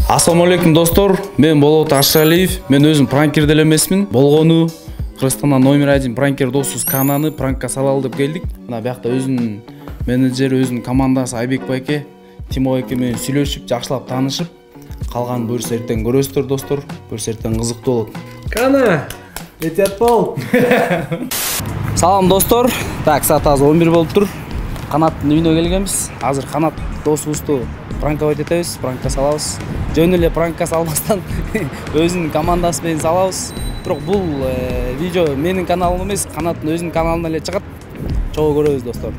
Assalamu алейкум достор, мен Болот Ашалиев. Мен өзім пранкер деле эмесмин. Болгону Кыргызстандан номер 1 пранкер досубуз Кананы пранкка салалы деп келдик. Мына биякта өзүнүн менеджери, өзүнүн командасы Айбек байке, Тимо байке менен сүйлөшүп, жакшылап таанышып, калганын буюрса эртең көрөсүздөр достор. Буюрса эртең кызыктуу болот. Кана, этият бол. Салам достор. Так, саат азыр 11 болуп тур. Канаттын үйүнө келгенбиз. Азыр Канат досубузду пранковать этебиз, пранкка салабыз. Жөн эле пранкка салбастан өзүнүн командасы менен салабыз. Бирок бул видео менин каналым эмес, Канаттын өзүнүн каналына эле чыгат. Чогуу көрөбүз достор.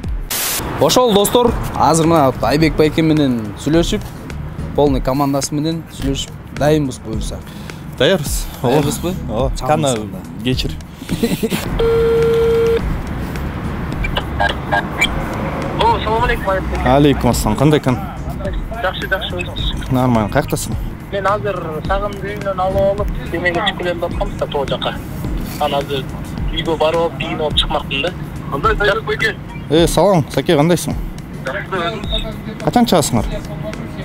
Ошол достор, азыр мына Айбек байке менен сүйлөшүп, полный командасы менен сүйлөшүп дайынбыз буюрса. Даярбыз. Даярбызбы? Ооба. Кана кечир. Салам алейкум. Алейкум ассалам. Кандай экен? Жакшы, өзүңүз. Нормально. Каяктасың? Мен азыр сагынды үйүнөн алып алып, демеге чыгып келем деп атканбыз да тоо жака. Ана азыр үйгө барып алып, кийинип алып чыкмакмын да. Кандай Айбек байке? Салам, Саке, кандайсың? Качан чыгасыңар?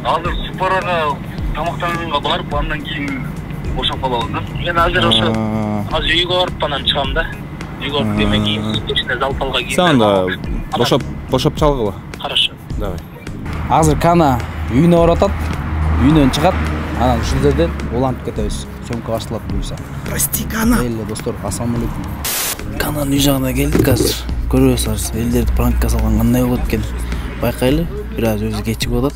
Азыр спорага тамактанууга барып, андан кийин бошоп калабыз да. Мен азыр ошо азыр үйгө барып анан чыгам да. Үйгө барып демеге кийин, кичине залталга кийип. Сен анда бошоп чалгыла. Хорошо. Давай. Азыр Кана үйүнө баратат, үйүнөн чыгат, анан ушул жерден улантып кетебиз. Сөмкө ачылат буюрса. Прости, Кана. Эле достор, ассалам алейкум. Кананын үй жагына келдик азыр. Көрөбүз азыр элдерди пранкка салган кандай болот экен. Байкайлы, бир аз өзү кечигип атат.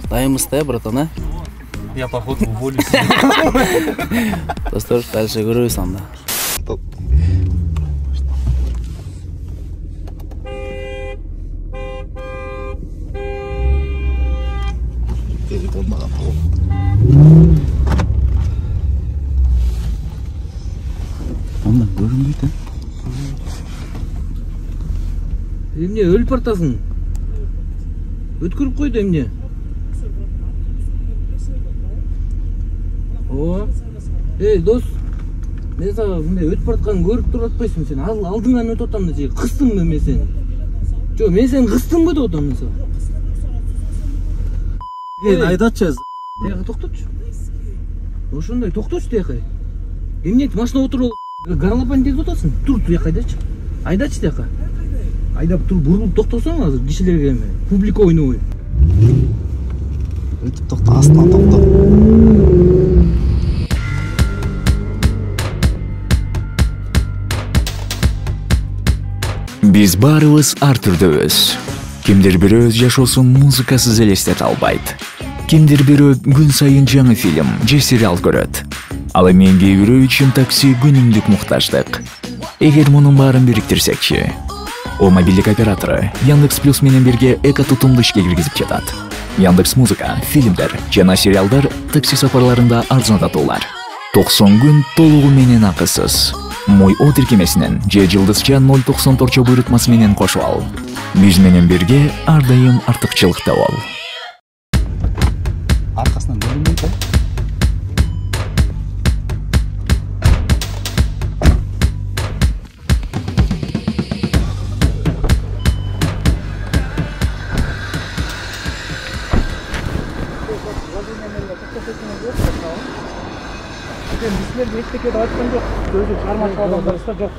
Дайынбыз да, братан, а? Я походу уволюсь. Достор, дальше көрөбүз анда. Анда көрүнбөйт. Эмне өлүп бартасың? Өткөрүп койду эмне? О. Дос. Мен сага мындай өтүп баратканын көрүп туруп атпайсың сен. Алдыңан өтүп атам да кыстыңбы мен сени? Жок, мен сени кыстыңбы деп атам мен сага. Айдатчы. Тияка токточу. Ошондой токточу тияка. Эмне машина отуруп гарлапан деп атасың? Тур тияка айдачы. Айдачы тияка. Айдап тур бурулуп токтосоң азыр кишилерге эме. Публика ойнобой. Өтүп токто, астынан токто. Биз баарыбыз ар түрдөбүз. Кимдир бирөө өз жашоосун музыкасыз элестете албайт. Кимдир бирөө күн сайын жаңы фильм же сериал көрөт. Ал эми кээ бирөө үчүн такси күнүмдүк муктаждык. Эгер мунун баарын бириктирсекчи, о мобилдик оператору Яндекс Плюс менен бирге эко тутумду ишке киргизип жатат. Яндекс Музыка, фильмдер жана сериалдар такси сапарларында арзандатуулар. 90 күн толугу менен акысыз. Мой о тиркемесинен же жылдызча 0.94 буйрутмасы менен кошуп ал. Биз менен бирге ар дайым артыкчылыкта бол. Аркасынан көрүнбөйт. Bizlerdi eşlik edip aytkan jok. Özü çarmachılık адамдарда жок.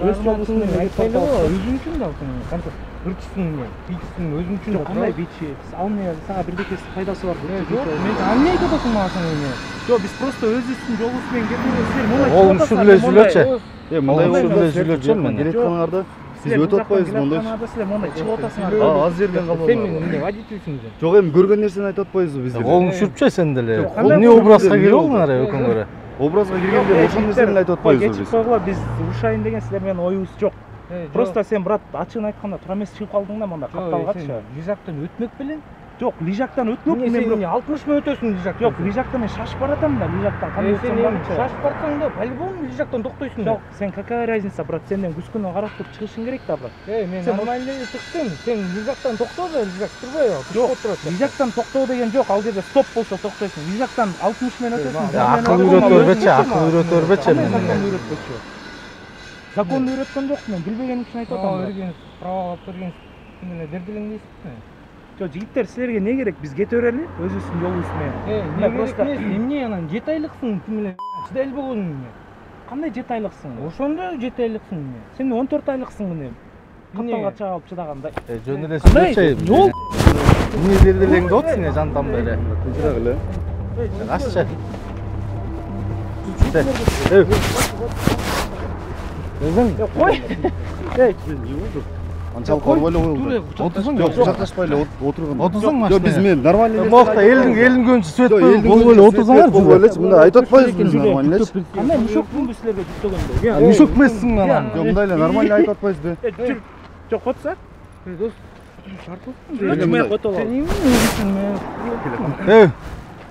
Өз жолусун айтпайлы го, өзүң үчүн да канча ырчысың, бичисиң, өзүң үчүн. Кандай бичи? Ал эмне сага бирдеке пайдасы бар деп. Жок, мен эмне айтып атасың мага сен эмне? Жок, биз просто өзүбүздүн жолубуз менен келдик. Силер мындай Оğlum şurada zülöçe. Мындай ушундай сүйлөтчүмүн мен. Келет калыңарда. Сиз өтүп атпайсыз мындай. Силер мындай чыгып атасыңар. Аз жерден калбаңар. Сен эмне водительсиң сен? Жок, эми көргөн нерсени айтып атпайсызбы бизге? Колуң түшүрүпчү сен деле. Эмне образга кирип алдыңар өкөнгөрө? Образга киргенде ошол нерсени айтып атпайсызбы биз? Кечип койгула, биз урушайын деген силер менен оюбуз жок. Просто сен брат ачыгын айтканда тура эмес чыгып калдың да мында капталгачы. Лижактан өтмөк белең? Жок, лижактан өтмөк мен сен 60 мөң өтөсүң лижактан. Жок, лижактан мен шашып баратам да, лижактан кандай өтсөм барчы. Шашып барсаң да, по-любому лижактан токтойсуң. Жок, сен какая разница, брат, сенден күскүнө карап туруп чыгышың керек да, брат. Мен нормально чыктым. Сен лижактан токто да, лижак турбайбы? Жок, лижактан токтоо деген жок, ал жерде стоп болсо токтойсуң. Лижактан 60 мөң өтөсүң. Акыл үйрөтөрбөчү, акыл үйрөтөрбөчү. Законду үйрөткөн жок, мен билбегеним үчүн айтып атам. Право алып берген эле дерделең дейсизби? Жо жигиттер силерге не керек? Биз кете берели, өзүбүздүн жолубуз менен. Не керек эмес, эмне анан 7 айлыксың тим эле чыдай албагансың эмне? Кандай 7 айлыксың? Ошондо 7 айлыксың эмне? Сен 14 айлыксың эмне? Капталга чыга алып чыдагандай. Жөн эле сүйлөчөйм. Не болду? Эмне берделең деп атсың жантам эле. Тынчыраак эле. Каччы. Өзүң кой. Анчалык корбой эле коюлду. Отурсаң Жок, кучакташпай эле отурган. Отурсаң Жок, биз мен нормально эле. Могта элдин көңүлчү свет болбой эле отурсаңар. Болбой элечи, мындай айтып атпайбызбы биз нормально элечи. Кандай мушокпун биз силерге жүктөгөндө? мушок эмессиң анан. Жок, мындай эле нормально айтып атпайбызбы? Жүр. Жок, котса. Дос, шарт болсун. Жүрмөй котоло. Сен эмне өзүңсүң?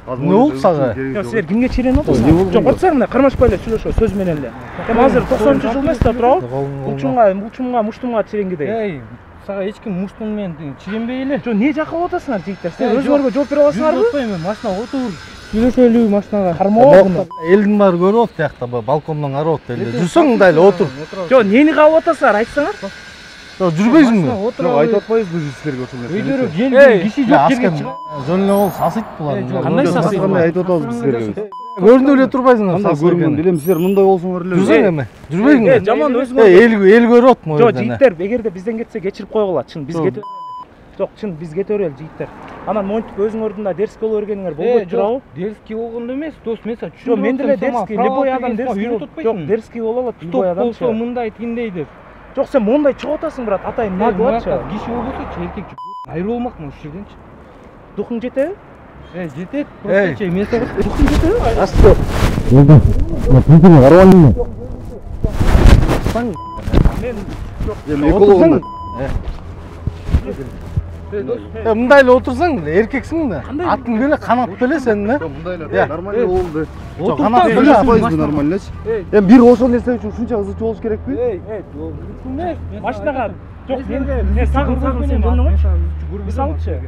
Не болду сага? Жок, силер кимге чиренип атасыңар? Жок, котсаңар мына кармашпай эле сүйлөшөбүз сөз менен эле. Эми азыр 90-жыл эмес да туурабы? Мулчумга, муштумга чиренгидей. Сага эч ким муштуң менен чиренбей эле. Жо, не жакка атасыңар жигиттер? Силер өзүңөргө жооп бере аласыңарбы? Отпойм, машинага отур. Сүйлөшөлү машинага. Кармоо буну. Элдин баары көрүп атты тиякта, балкондон карап атты эле. Жүрсөң мындай эле отур. Жо, нени калып атасыңар? Айтсаңар. Жок, жүрбөйсүңбү? Жок, Айтып атпайбызбы биз силерге ошондой. Өйдөрү жел киши жок жерге чыга. Жөн эле болуп сасыйт булар. Кандай сасыйт? Кандай айтып атабыз биз силерге? Көрүнүп эле турбайсыңар. Кандай көрүнгөн билем, силер мындай болсоңор эле. Жүрсөң эми. Жүрбөйсүңбү? Жаман өзүңөр. Эл көрүп атмы? Жо, жигиттер, эгерде бизден кетсе кечирип койгула. Чын биз кете. Жок, чын биз кете берели жигиттер. Анан монтип өзүңөрдүн да дерске боло бергениңер болбойт турабы? Дерски болгондо эмес, дос, мен сага Жо, мен деле дерски, любой адам дерски. Жок, дерски боло алат любой адам. Болсо мындай тиндей деп. Жок, сен мондай чыгып атасың, брат. Атайын эмне кылатчы? Киши болбосочу, эркек айрылып алмакмын ушул жерденчи. Духуң жетеби? Жетет. Просто мен сага Духуң жетеби? Асты. Мен карабандым. Мен жок. Эми экологун. мындай эле отурсаң, эркексиң да. Атың беле, канат беле сен да. Мындай эле нормально болду. Жок, Канат беле атпайбызбы нормальночи? Эми бир ошол нерсе үчүн ушунча ызычы болуш керекпи? Машинага жок, мен сагын сен жөнөңчү. Мисалычы,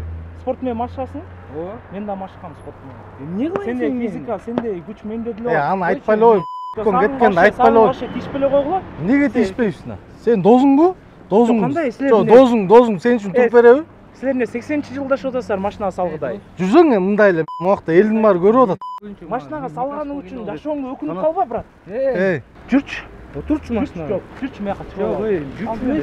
спорт менен машыкасың? Ооба. Мен да машыкам спорт менен. Эмне кыласың? Сенде физика, сенде күч менде деле бар. Аны айтпай эле ой. Кеткенде айтпай эле ой. Тишпей эле койгула. Эмнеге тишпейсиң? Сен досуңбу? Досуң. Кандай Жок, досуң сен үчүн туруп береби? Силер эмне 80-чи жылдашып атасыздар машинага салгыдай? Жүрсөң эми мындай эле могта элдин баары көрүп атат. Машинага салганың үчүн жашооңду өкүнүп калба, брат. Жүрчү. Отурчу машинага. Жок, жүрчү мыяка чыга. Жок, жүрчү.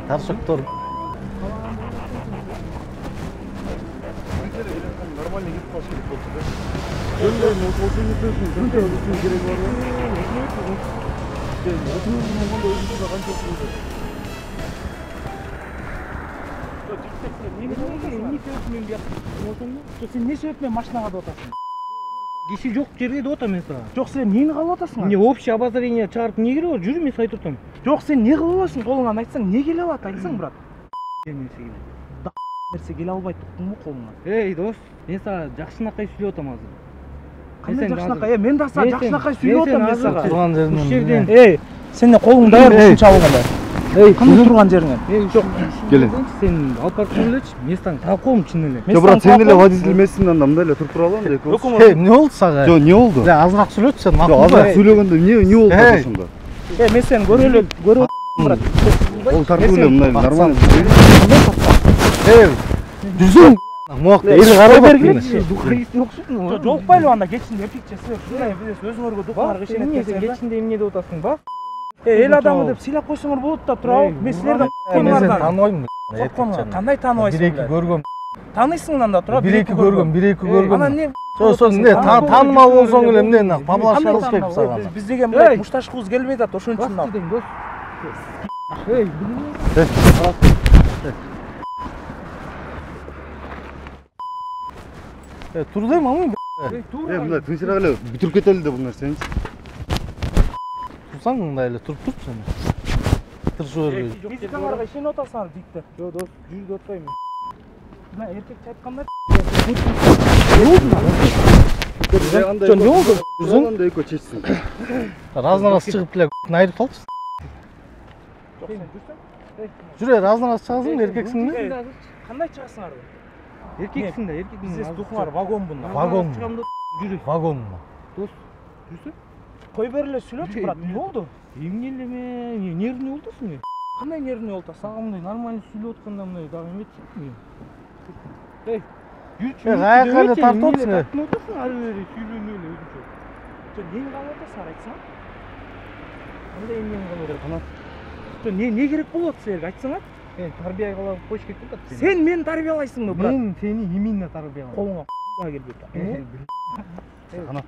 Таршыктор. Сен не себеп менен машинага деп атасың? Киши жок жерге деп атам мен сага. Жок, сен эмнени кылып атасың? Эмне общий обозрение чыгарып эмне кереги бар? Жүр, мен айтып атам. Жок, сен не кылып аласың? Колуңан айтсаң, не келе алат? Айтсаң, брат. Нерсе келе албайт туктуңбу колуңан? Дос, мен сага жакшынакай сүйлөп атам азыр. Кандай жакшынакай? Мен да сага жакшынакай сүйлөп атам мен сага. Турган Ушул жеринен. жерден. Сенде колуң даяр ушунча алганда. Кандай турган жериңен? Жок, Келин. сен алып барып жүрөлөчү. Мен сага талкоом чын эле. Жок, брат, сен эле водитель эмессиң анда мындай эле туруп тура алам деп. Эмне болду сага? Жок, не болду? Азыраак сүйлөчү сен, Жок, макул азыр да. сүйлөгөндө не болду ошондо? Мен сени көрүп брат. Ол тартып эле мындай нормально. Жүрсөң, могта эл карап бергилечи. Духарист окшойсуң. Жолукпайлы анда кечинде эркекче силер ушундай өзүңөргө духларга ишенет экенсиңер да. Кечинде эмне деп атасың ба? Эл адамы деп сыйлап койсоңор болот да, туурабы? Мен силерден Мен сени тааныбайм. кандай тааныбайсың? Бир-эки көргөм. Тааныйсың анда, туурабы? Бир-эки көргөм. Анан не? Ошон эмне таанымал болсоң эле эмне поблажка кылыш керек сага. Биз деген мындай мушташкыбыз келбей атат, ошон үчүн да. Турдайм амын. Мындай тынчыраак эле бүтүрүп кетели да бул нерсени. Турсаң мындай эле туруп турчу сен. Тырышып бербей. Физикаларга ишенип атасыңар жигиттер. Жок, дос, жүз деп атпайм. Мына эркекче айткандай. Жок, не болду? Анда эко чечсин. Раз чыгып эле айрып калчы. Жок, сен жүрсөң. Жүрө, раз чыгасың, эркексиңби? Кандай чыгасыңар? Эркексиң да, эркексиң. Сиз духлар вагон бунда. Вагон. Жүрү. Вагонма. Дос, жүрсө? Кой бер эле сүйлөчү, брат. Не болду? Эмне эле мен нервный болдусуң мен? Кандай нервный болду? Сага мындай нормально сүйлөп атканда мындай дагы эметсиң. Эй, жүрчү. Каяка тартып отсуң? Отурсуң ары бери сүйлөнүп эле өзүнчө. Жо нең калып атасың айтсаң? Кандай эмнең калып атат? Жо не керек болот силерге айтсаңар? Тарбия кылып коюш керек болот. Сен мени тарбиялайсыңбы, брат? Мен сени именно тарбиялайм. Колуңа да келбейт. Канат.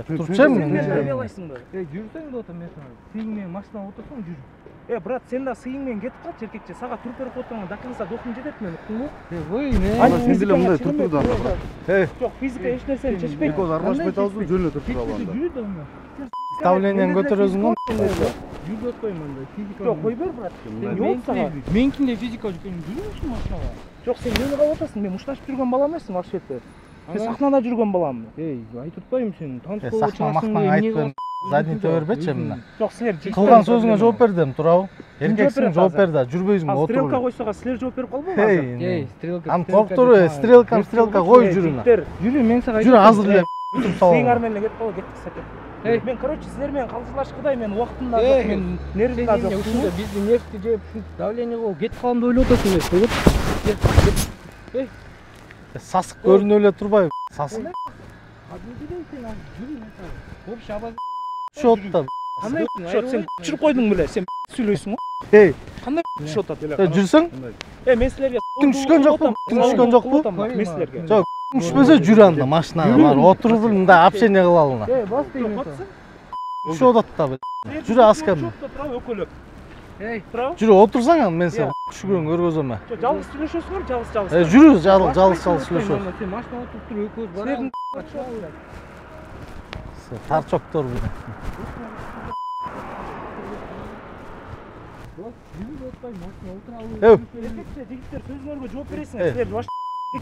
Турчам Сен мени мен. тарбиялайсыңбы? Жүрсөң да отам мен сага. Сен менен машинага отурсаң жүр. Брат, сен да сыйың менен кетип калчы эркекче. Сага турперип отурган до конца дохуң жетет мен, уктуңбу? Ой, не. Сен деле мындай туртур да брат. Жок, физика эч нерсени чечпейт. Экөөз арбашпай табызбы жөнүнө туртуп алганда. Жүрү да анда. Давлениең көтөрөсүң го. Жүрүп атпайм анда. Физика. Жок, кой бер, брат. Менкинде физика жүргөн жүрүмүшүң машинага. Жок, сен эмне кылып атасың? Мен мушташып жүргөн бала эмесмин вообще-то. Мен сахнада жүргөн баламын. Айтып атпайм сени. Танцполга Мактан айтпайм. Задница бербечи мына. Жок, силер Кылган сөзүңө жооп бер дедим, туурабы? Эркексиң, жооп бер да, жүрбөйсүңбү, отур. Стрелка койсоңар, силер жооп берип калбайбы? Стрелка. Ам корктур, стрелка кой жүрүңө. Жүрү, мен сага Жүрү азыр эле бүтүп сыйыңар салам. менен кетип калып кеттик сакет. Мен, короче, силер менен калжылашкыдай, мен убактымда жок, мен нервимда жок. Бизди нефти жеп, давление болуп кетип калам деп ойлоп атасың эле. Сасык көрүнүп эле турбайбы? Сасык. Общий абаз. Шот да. Кандай шот, сен түшүрүп койдуң беле? Сен сүйлөйсүң го? Кандай шот атат? Жүрсөң? Мен силерге түшкөн жокпу? Түшкөн жокпу? Мен силерге. Жок, түшпөсө жүр анда машинага бар. Отуруп мындай общение кыла алына. Бас дейм. Түшүп атат да. Жүрү аскам. Өкөлөк. Туурабы? Жүрү отурсаң анда мен сени түшкөн көргөзөм. Жалгыз сүйлөшөсүңөр, жалгыз. Жүрү жалгыз сүйлөшөбүз. Сен машинага отуруп туруп экөөбүз барабыз. Тарчоктор бу. Эркекче жигиттер сөзүңөргө жооп бересиңер. Силер баш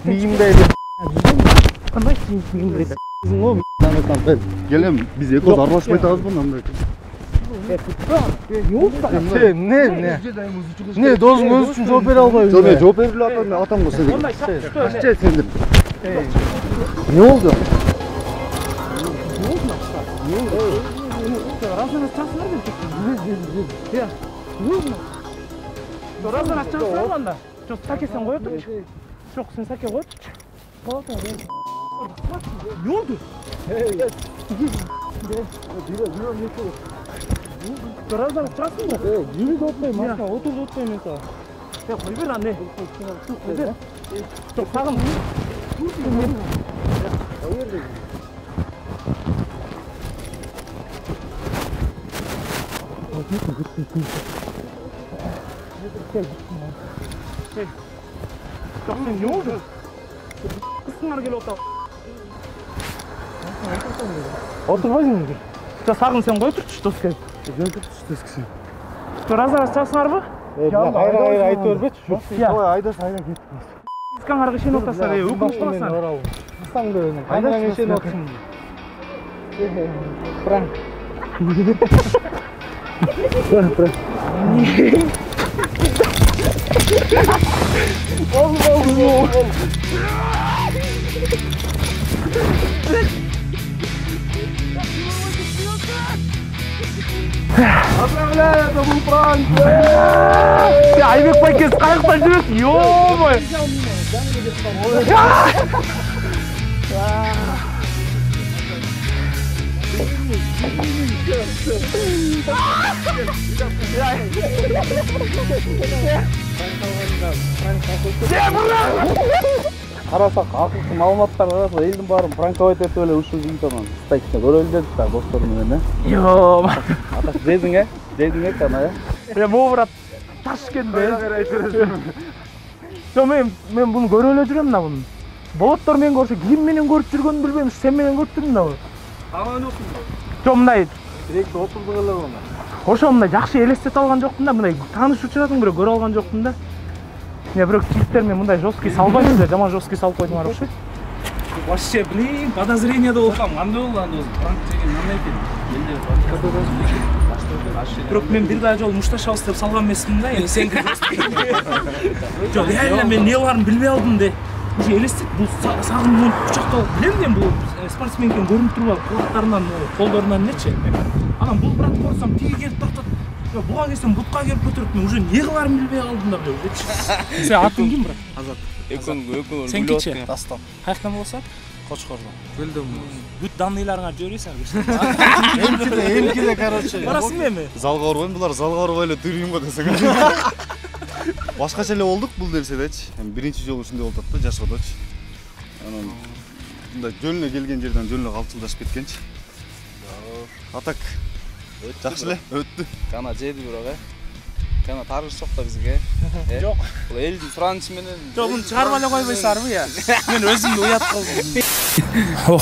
Мигимдейди. кандай мигимдейди? Келем, биз экөөз арбашпай табызбы мындай. Не, досуң өзү үчүн жооп бере албайбы? Жок, мен жооп берип эле атам го сен. Ашча сендир. Не болду? Разына чаксыңар деп Разына чаксыңар анда. Жок, саке сен кое турчу. Жок, сен саке кое турчу. Не болду? Разына чаксың ба? Жүрү деп атпайм, машина отур деп атпайм мен сага. Кой бер аны. Кой бер. Жок, сагын. Жок, сен не болду? Кысыңар келип атат. Отурбайсыңбы? Сагын сен кой турчу, доска. Разына чаксыңарбы? Кайра айтып бербечи. Айдас айда кетип. Искаңарга ишенип атасыңар, өкүнүп каласың. Кысаң да өйнө. Кайраң ишенип атасың. Пранк. Айбек байкес каяктан жүрөсүң? Ё-мой. Карасак, акылсыз маалыматтар арасында элдин баарын пранковать этип эле ушул жигиттерден статикте көрөлү дедик да достор менен. Ё-мой. Аташ жедиң кана Могу брат Ташкентте. Жо мен буну көрүп эле жүрөм да буну. Болоттор менен көрсө, ким менен көрүп жүргөнүн билбейм, сен менен көрүп жүрдүм да. Жо мындай Директор отурдук эле буну. ошо мындай жакшы элестете алган жокмун да, мындай тааныш учуратың бирок көрүп алган жокмун да. Бирок жигиттер мен мындай жесткий салбайсыңдар, жаман жесткий салып койдуңар окшойт. Вообще, блин, подозрениеде болсам, кандай болду анда өзү? Пранк деген кандай экен? Бирок мен бир да жолу мушташабыз деп салган эмесмин да, эми сен. Жок, реально мен эмне барын билбей алдым де. уже елестет, бұл сағым құшақталып білемін мен бұл спортсмен екен көрініп тұрып алып құлақтарынан қолдарынан нече анан бұл брат көрсем тиге келіп тоқтады бұға келсем бұтқа келіп көтеріп мен уже не қыларымды білбей қалдым да біле сен атың кім брат? Азат. Сен кече? Дастан. Қаяқтан болса? Қошқардан. Білдім. Бүт данныйларыңа жөрейсің Эмкиде, короче. барасың ба эми? Залга барбайм, булар залга барбай эле дүрүйүм го десең. Башкача эле болдук бул нерседечи. Эми биринчи жолу ушундай болуп атты жашоодочу. Анан мындай жөнүнө келген жерден жөнүнө калчылдашып кеткенчи. А так жакшы эле өттү. Кана жеди бирок Кана тарыш жок да бизге. Жок. Бул элдин суранышы менен. Жок, муну чыгарып эле койбойсуңарбы я? Мен өзүмдү уят кылдым.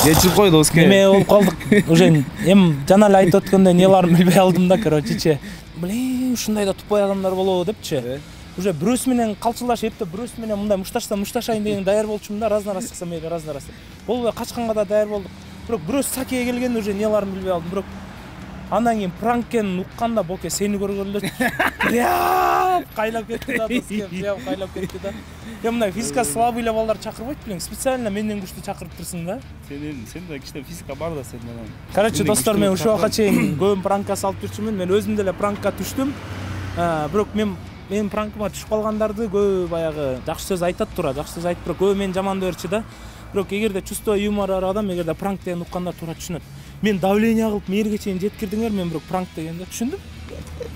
Кечирип кой доске. Неме болуп калдык. Уже эми жана эле айтып өткөндөй нелерин билбей алдым да, короче. Блин, ушундай да тупой адамдар болобу депчи. Уже бирөөсү менен калчылдашып, эптеп бирөөсү менен мындай мушташайын деген даяр болчумун да, раз кылсам эле раз. Болбой качканга да даяр болдук. Бирок бирөөсү сакеге келгенде уже нелерин билбей алдым. Бирок андан кийин пранк экенин укканда боке сени көргөндө прям кайлап кетти да, доске, прям кайлап кетти да. Мындай физика слабый эле балдар чакырбайт белең, специально менден күчтүү чакырып турсуң да. Сен да кичине физика бар да сенден. Короче, достор, мен ушул убакка чейин көп пранкка салып жүрчүмүн. Мен өзүм деле пранкка түштүм. Бирок менин пранкыма түшүп калгандарды көп баягы жакшы сөз айтат туура, жакшы сөз айтып, бирок көп мени жамандап берчү да. Бирок эгерде чувство юмор бар адам, эгерде пранк деген укканда туура түшүнөт. Мен давление кылып мээрге чейин жеткирдиңер, мен бирок пранк дегенде түшүндүм.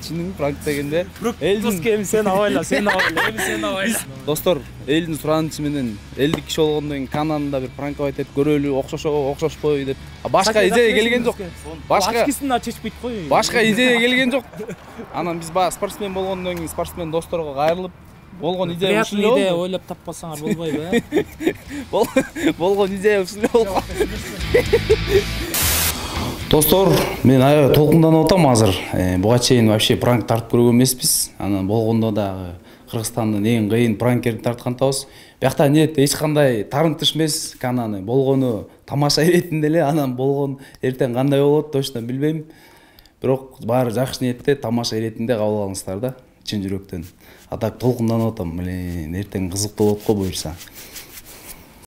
Түшүндүң пранк дегенде. Бирок элдин сен абайла, эми сен абайла. Достор, элдин суранышы менен элдик киши болгондон кийин Кананда бир пранковать этип көрөлү, окшошпой деп. Башка идея келген жок. Башка очкисин да чечпейт кой. Башка идея келген жок. Анан биз баягы спортсмен болгондон кийин спортсмен досторго кайрылып болгон идея ушул эле болду. Идея ойлоп таппасаңар болбойбу, болгон идея ушул эле болду. Достор, мен аябай толкунданып атам азыр. Буга чейин вообще пранк тартып көргөн эмеспиз. Анан болгондо дагы Кыргызстандын эң кыйын пранкерин тарткантабыз. Биякта нет эч кандай тарынтыш эмес, Кананы болгону тамаша иретинде эле, анан болгон эртең кандай болот точно билбейм. Бирок баары жакшы ниетте тамаша иретинде кабыл алыңыздар да, чын жүрөктөн. А так толкунданып атам. Эртең кызыктуу болот го буюрса.